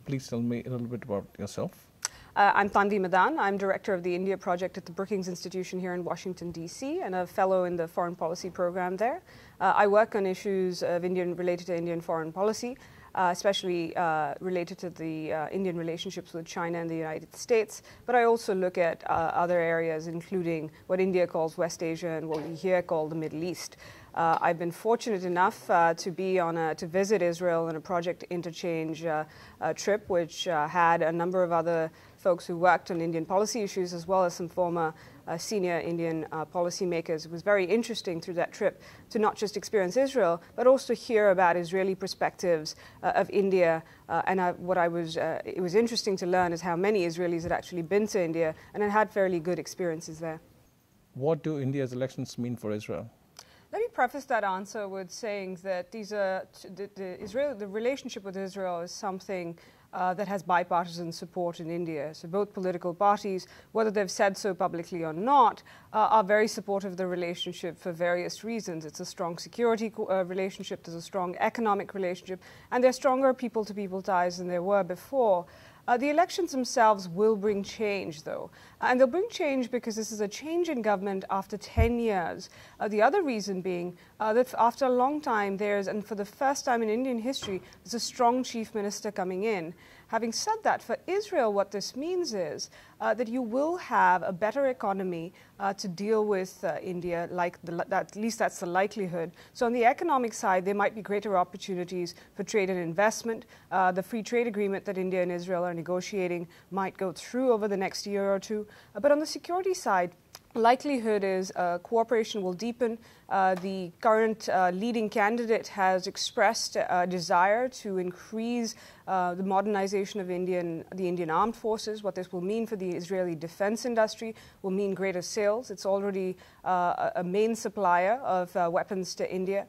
please tell me a little bit about yourself. I'm Tanvi Madan. I'm Director of the India Project at the Brookings Institution here in Washington, D.C., and a fellow in the foreign policy program there. I work on issues of related to Indian foreign policy, especially related to the Indian relationships with China and the United States. But I also look at other areas, including what India calls West Asia and what we here call the Middle East. I've been fortunate enough to visit Israel on a project interchange trip, which had a number of other folks who worked on Indian policy issues, as well as some former senior Indian policymakers. It was very interesting through that trip to not just experience Israel, but also hear about Israeli perspectives of India. It was interesting to learn is how many Israelis had actually been to India and had very good experiences there. What do India's elections mean for Israel? Let me preface that answer with saying that the relationship with Israel is something that has bipartisan support in India. So both political parties, whether they've said so publicly or not, are very supportive of the relationship for various reasons. It's a strong security relationship, there's a strong economic relationship, and there are stronger people-to-people ties than there were before. The elections themselves will bring change, though. And they'll bring change because this is a change in government after 10 years. The other reason being that after a long time, and for the first time in Indian history, there's a strong chief minister coming in. Having said that, for Israel, what this means is that you will have a better economy to deal with India, at least that's the likelihood. So on the economic side, there might be greater opportunities for trade and investment. The free trade agreement that India and Israel are negotiating might go through over the next year or two. But on the security side, likelihood is cooperation will deepen. The current leading candidate has expressed a desire to increase the modernization of the Indian armed forces. What this will mean for the Israeli defense industry will mean greater sales. It's already a main supplier of weapons to India.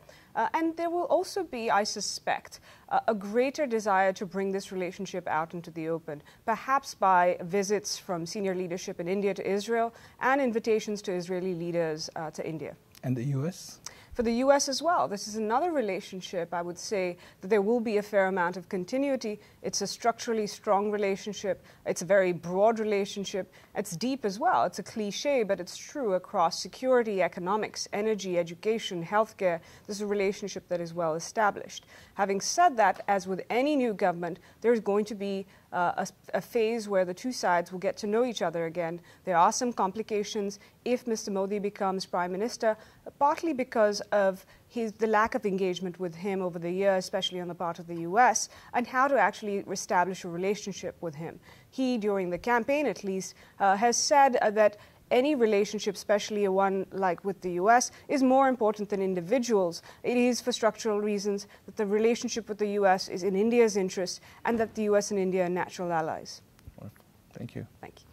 And there will also be, I suspect, a greater desire to bring this relationship out into the open, perhaps by visits from senior leadership in India to Israel and invitations to Israeli leaders to India. And the U.S.? For the U.S. as well. This is another relationship, I would say, that there will be a fair amount of continuity. It's a structurally strong relationship. It's a very broad relationship. It's deep as well. It's a cliche, but it's true across security, economics, energy, education, healthcare. This is a relationship that is well established. Having said that, as with any new government, there's going to be a phase where the two sides will get to know each other again. There are some complications if Mr. Modi becomes Prime Minister, partly because of the lack of engagement with him over the years, especially on the part of the U.S., and how to actually establish a relationship with him. He, during the campaign at least, has said that any relationship, especially one like with the U.S., is more important than individuals. It is for structural reasons that the relationship with the U.S. is in India's interest and that the U.S. and India are natural allies. Thank you. Thank you.